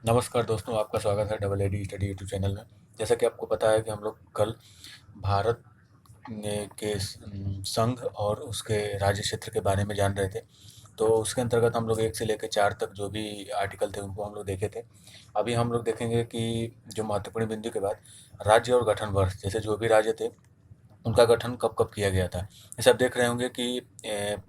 नमस्कार दोस्तों, आपका स्वागत है double AD study YouTube channel में। जैसा कि आपको पता है कि हम लोग कल भारत के संघ और उसके राज्य क्षेत्र के बारे में जान रहे थे। तो उसके अंतर्गत हम लोग 1 से लेकर 4 तक जो भी आर्टिकल थे उनको हम लोग देखे थे। अभी हम लोग देखेंगे कि जो महत्वपूर्ण बिंदु के बाद राज्य और गठन वर्ष, जैसे जो भी राज्य थे उनका गठन कब-कब किया गया था। जैसे आप देख रहे होंगे कि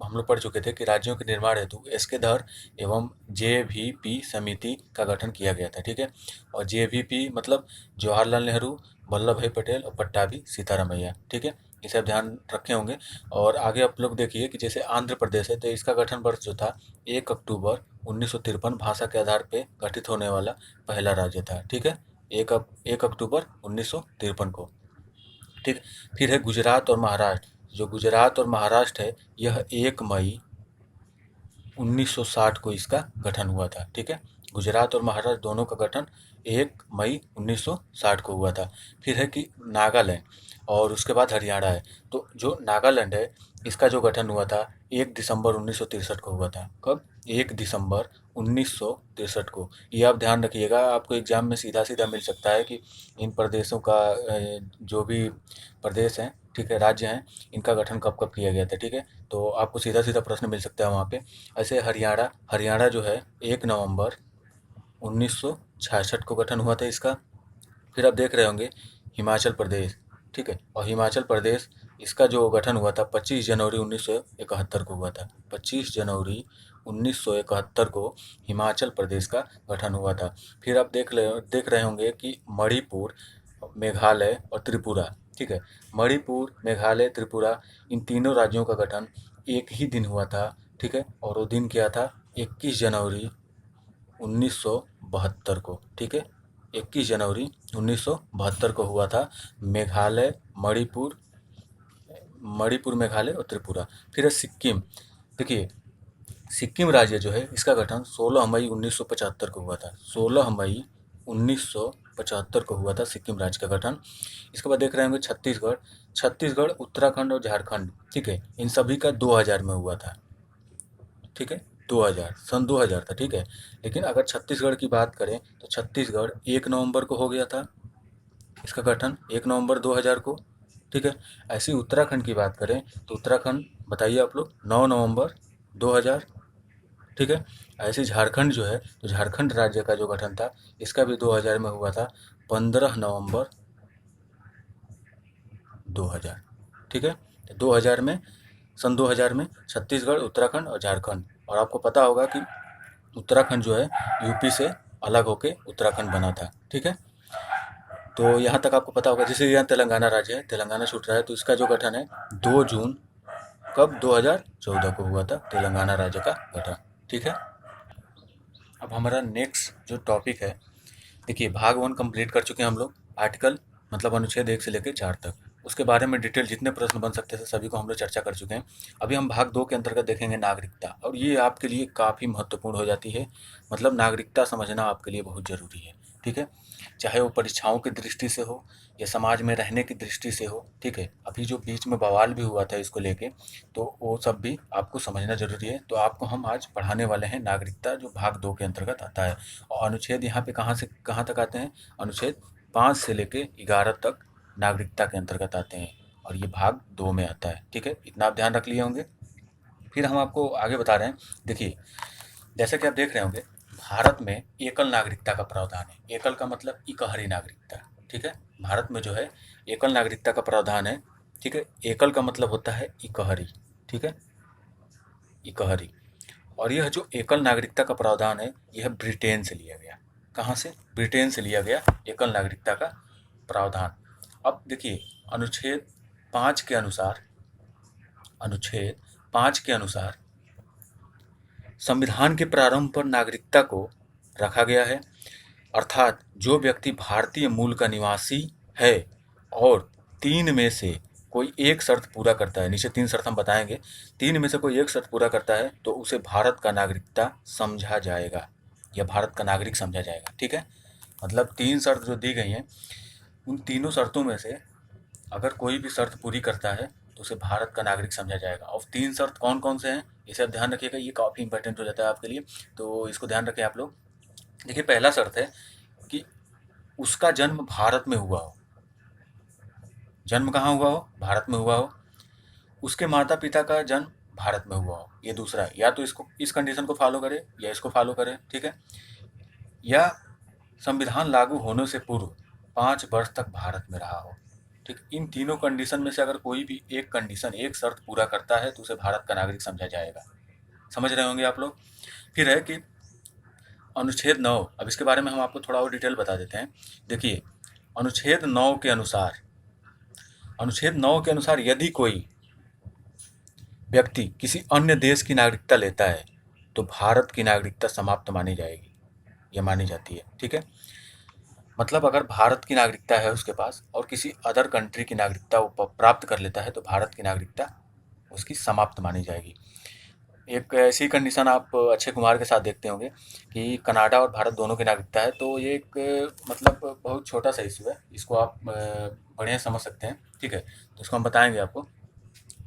हम लोग पढ़ चुके थे कि राज्यों के निर्माण हेतु एसके-धर एवं जेवीपी समिति का गठन किया गया था, ठीक है? और जेवीपी मतलब जवाहरलाल नेहरू, वल्लभ भाई पटेल और पट्टाभी सीतारामैया, ठीक है? इसे आप ध्यान रखे होंगे। और आगे आप लोग देखिए कि जैसे आंध्र प्रदेश है, तो इसका गठन वर्ष जो था 1 अक्टूबर 1953 भाषा के आधार पे गठित होने वाला पहला राज्य था, ठीक है? 1 अक्टूबर 1953 को। ठीक। फिर है गुजरात और महाराष्ट्र। जो गुजरात और महाराष्ट्र है, यह 1 मई 1960 को इसका गठन हुआ था, ठीक है? गुजरात और महाराष्ट्र दोनों का गठन 1 मई 1960 को हुआ था। फिर है कि नागालैंड और उसके बाद हरियाणा है। तो जो नागालैंड है, इसका जो गठन हुआ था 1 दिसंबर 1963 को हुआ था। कब? 1 दिसंबर 1963 को। ये आप ध्यान रखिएगा, आपको एग्जाम में सीधा सीधा मिल सकता है कि इन प्रदेशों का जो भी प्रदेश हैं, ठीक है, राज्य हैं, इनका गठन कब कब किया गया था, ठीक है? तो आपको सीधा सीधा प्रश्न मिल सकता है वहाँ पे। ऐसे हरियाणा हरियाणा जो है 1 नवंबर 1966 को गठन हुआ था इसका। फिर आप देख रहे होंगे हिमाचल प्रदेश, ठीक है? और हिमाचल प्रदेश, इसका जो गठन हुआ था 25 जनवरी 1971 को हुआ था। 25 जनवरी 1971 को हिमाचल प्रदेश का गठन हुआ था। फिर आप देख रहे होंगे कि मणिपुर, मेघालय और त्रिपुरा, ठीक है? मणिपुर, मेघालय, त्रिपुरा, इन तीनों राज्यों का गठन एक ही दिन हुआ था, ठीक है? और वो दिन क्या था? 21 जनवरी 1972 को, ठीक है? 21 जनवरी 1972 को हुआ था। मेघालय, मणिपुर, मेघालय और त्रिपुरा। फिर है सिक्किम। देखिए, सिक्किम राज्य जो है, इसका गठन 16 मई 1975 को हुआ था। 16 मई 1975 को हुआ था सिक्किम राज्य का गठन। इसके बाद देख रहे होंगे छत्तीसगढ़। छत्तीसगढ़, उत्तराखंड और झारखंड, ठीक है, इन सभी का 2000 में हुआ था, ठीक है? 2000, सन 2000 था, ठीक है? लेकिन अगर छत्तीसगढ़ की बात करें तो छत्तीसगढ़ 1 नवंबर को हो गया था इसका गठन, 1 नवंबर 2000 को, ठीक है? ऐसे ही उत्तराखंड की बात करें तो उत्तराखंड, बताइए आप लोग, 9 नवंबर 2000, ठीक है? ऐसे झारखंड जो है, तो झारखंड राज्य का जो गठन था, इसका भी 2000 में हुआ था, 15 नवंबर 2000, ठीक है? 2000 में, सन 2000 में छत्तीसगढ़, उत्तराखंड और झारखंड। और आपको पता होगा कि उत्तराखंड जो है यूपी से अलग होके उत्तराखंड बना था, ठीक है? तो यहाँ तक आपको पता होगा। जैसे यहाँ तेलंगाना राज्य है, तेलंगाना छूट रहा है, तो इसका जो गठन है 2 जून, कब? 2014 को हुआ था तेलंगाना राज्य का गठन, ठीक है? अब हमारा नेक्स्ट जो टॉपिक है, देखिए, भाग 1 कंप्लीट कर चुके हैं हम लोग। आर्टिकल मतलब अनुच्छेद 1 से लेकर 4 तक, उसके बारे में डिटेल जितने प्रश्न बन सकते थे सभी को हम लोग चर्चा कर चुके हैं। अभी हम भाग 2 के अंतर्गत देखेंगे नागरिकता, और ये आपके लिए काफ़ी महत्वपूर्ण हो जाती है। मतलब नागरिकता समझना आपके लिए बहुत ज़रूरी है, ठीक है? चाहे वो परीक्षाओं की दृष्टि से हो या समाज में रहने की दृष्टि से हो, ठीक है? अभी जो बीच में बवाल भी हुआ था इसको लेके, तो वो सब भी आपको समझना ज़रूरी है। तो आपको हम आज पढ़ाने वाले हैं नागरिकता, जो भाग 2 के अंतर्गत आता है। और अनुच्छेद यहाँ पे कहाँ से कहाँ तक आते हैं? अनुच्छेद 5 से लेके 11 तक नागरिकता के अंतर्गत आते हैं, और ये भाग 2 में आता है, ठीक है? इतना आप ध्यान रख लिए होंगे। फिर हम आपको आगे बता रहे हैं। देखिए, जैसा कि आप देख रहे होंगे, भारत में एकल नागरिकता का प्रावधान है। एकल का मतलब इकहरी नागरिकता, ठीक है? भारत में जो है एकल नागरिकता का प्रावधान है, ठीक है? एकल का मतलब होता है इकहरी, ठीक है? इकहरी। और यह जो एकल नागरिकता का प्रावधान है, यह ब्रिटेन से लिया गया। कहाँ से? ब्रिटेन से लिया गया एकल नागरिकता का प्रावधान। अब देखिए, अनुच्छेद 5 के अनुसार, अनुच्छेद 5 के अनुसार संविधान के प्रारंभ पर नागरिकता को रखा गया है। अर्थात जो व्यक्ति भारतीय मूल का निवासी है और 3 में से कोई एक शर्त पूरा करता है, नीचे 3 शर्त हम बताएंगे, 3 में से कोई एक शर्त पूरा करता है तो उसे भारत का नागरिकता समझा जाएगा, या भारत का नागरिक समझा जाएगा, ठीक है? मतलब 3 शर्त जो दी गई हैं, उन तीनों शर्तों में से अगर कोई भी शर्त पूरी करता है तो उसे भारत का नागरिक समझा जाएगा। और 3 शर्त कौन कौन से हैं, इसे आप ध्यान रखिएगा, ये काफ़ी इंपॉर्टेंट हो जाता है आपके लिए, तो इसको ध्यान रखें आप लोग। देखिए, पहला शर्त है कि उसका जन्म भारत में हुआ हो। जन्म कहाँ हुआ हो? भारत में हुआ हो। उसके माता पिता का जन्म भारत में हुआ हो। ये दूसरा है। या तो इसको, इस कंडीशन को फॉलो करे या इसको फॉलो करे, ठीक है। या संविधान लागू होने से पूर्व 5 वर्ष तक भारत में रहा हो। ठीक, इन तीनों कंडीशन में से अगर कोई भी एक कंडीशन, एक शर्त पूरा करता है तो उसे भारत का नागरिक समझा जाएगा। समझ रहे होंगे आप लोग। फिर है कि अनुच्छेद 9, अब इसके बारे में हम आपको थोड़ा और डिटेल बता देते हैं। देखिए, अनुच्छेद 9 के अनुसार, अनुच्छेद 9 के अनुसार यदि कोई व्यक्ति किसी अन्य देश की नागरिकता लेता है तो भारत की नागरिकता समाप्त मानी जाएगी, या मानी जाती है, ठीक है। मतलब अगर भारत की नागरिकता है उसके पास और किसी अदर कंट्री की नागरिकता वो प्राप्त कर लेता है तो भारत की नागरिकता उसकी समाप्त मानी जाएगी। एक ऐसी कंडीशन आप अक्षय कुमार के साथ देखते होंगे कि कनाडा और भारत दोनों की नागरिकता है, तो ये एक मतलब बहुत छोटा सा इशू है, इसको आप बढ़िया समझ सकते हैं, ठीक है। तो इसको हम बताएंगे आपको।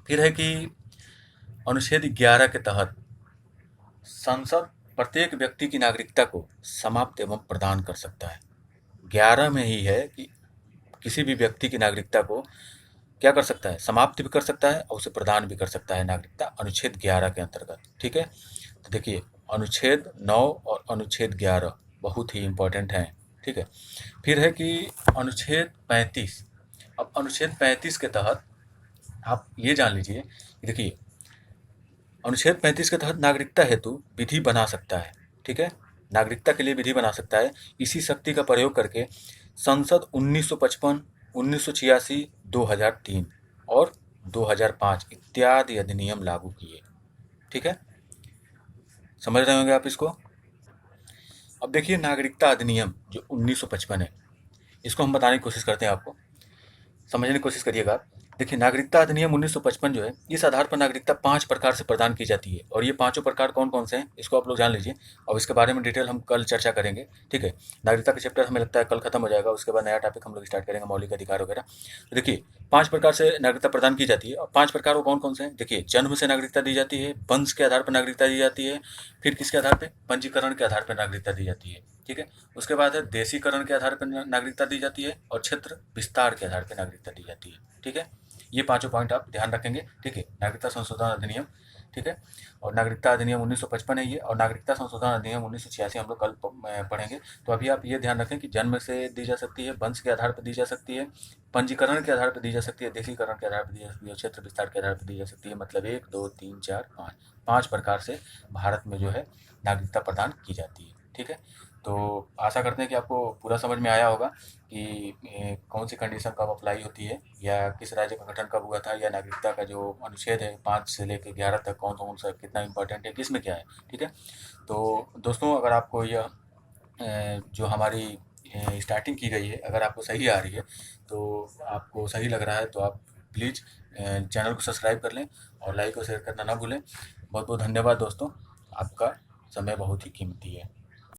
फिर है कि अनुच्छेद 11 के तहत संसद प्रत्येक व्यक्ति की नागरिकता को समाप्त एवं प्रदान कर सकता है। 11 में ही है कि किसी भी व्यक्ति की नागरिकता को क्या कर सकता है? समाप्त भी कर सकता है और उसे प्रदान भी कर सकता है नागरिकता, अनुच्छेद 11 के अंतर्गत, ठीक है। तो देखिए, अनुच्छेद 9 और अनुच्छेद 11 बहुत ही इम्पोर्टेंट हैं, ठीक है। फिर है कि अनुच्छेद 35। अब अनुच्छेद 35 के तहत आप ये जान लीजिए कि देखिए, अनुच्छेद 35 के तहत नागरिकता हेतु विधि बना सकता है, ठीक है। नागरिकता के लिए विधि बना सकता है इसी शक्ति का प्रयोग करके संसद 1955, 1986, 2003 और 2005 इत्यादि अधिनियम लागू किए, ठीक है। समझ रहे होंगे आप इसको। अब देखिए, नागरिकता अधिनियम जो 1955 है, इसको हम बताने की कोशिश करते हैं आपको, समझने की कोशिश करिएगा आप। देखिए, नागरिकता अधिनियम 1955 जो है, इस आधार पर नागरिकता 5 प्रकार से प्रदान की जाती है, और ये पांचों प्रकार कौन कौन से हैं इसको आप लोग जान लीजिए, और इसके बारे में डिटेल हम कल चर्चा करेंगे, ठीक है। नागरिकता का चैप्टर हमें लगता है कल खत्म हो जाएगा, उसके बाद नया टॉपिक हम लोग स्टार्ट करेंगे, मौलिक अधिकार वगैरह। तो देखिए, 5 प्रकार से नागरिकता प्रदान की जाती है, और 5 प्रकार वो कौन कौन से हैं? देखिए, जन्म से नागरिकता दी जाती है, वंश के आधार पर नागरिकता दी जाती है, फिर किसके आधार पर? पंजीकरण के आधार पर नागरिकता दी जाती है, ठीक है। उसके बाद है देशीकरण के आधार पर नागरिकता दी जाती है, और क्षेत्र विस्तार के आधार पर नागरिकता दी जाती है, ठीक है। ये पांचों पॉइंट आप ध्यान रखेंगे, ठीक है। नागरिकता संशोधन अधिनियम, ठीक है। और नागरिकता अधिनियम 1955 है ये, और नागरिकता संशोधन अधिनियम 1986 हम लोग कल पढ़ेंगे। तो अभी आप ये ध्यान रखें कि जन्म से दी जा सकती है, वंश के आधार पर दी जा सकती है, पंजीकरण के आधार पर दी जा सकती है, देशीकरण के आधार पर दी जा सकती है, क्षेत्र विस्तार के आधार पर दी जा सकती है। मतलब 1, 2, 3, 4, 5, 5 प्रकार से भारत में जो है नागरिकता प्रदान की जाती है, ठीक है। तो आशा करते हैं कि आपको पूरा समझ में आया होगा कि कौन सी कंडीशन कब अप्लाई होती है, या किस राज्य का गठन कब हुआ था, या नागरिकता का जो अनुच्छेद है 5 से लेकर 11 तक कौन कौन सा कितना इंपॉर्टेंट है, किस में क्या है, ठीक है। तो दोस्तों, अगर आपको यह जो हमारी स्टार्टिंग की गई है, अगर आपको सही आ रही है, तो आपको सही लग रहा है, तो आप प्लीज़ चैनल को सब्सक्राइब कर लें और लाइक और शेयर करना ना भूलें। बहुत बहुत धन्यवाद दोस्तों, आपका समय बहुत ही कीमती है।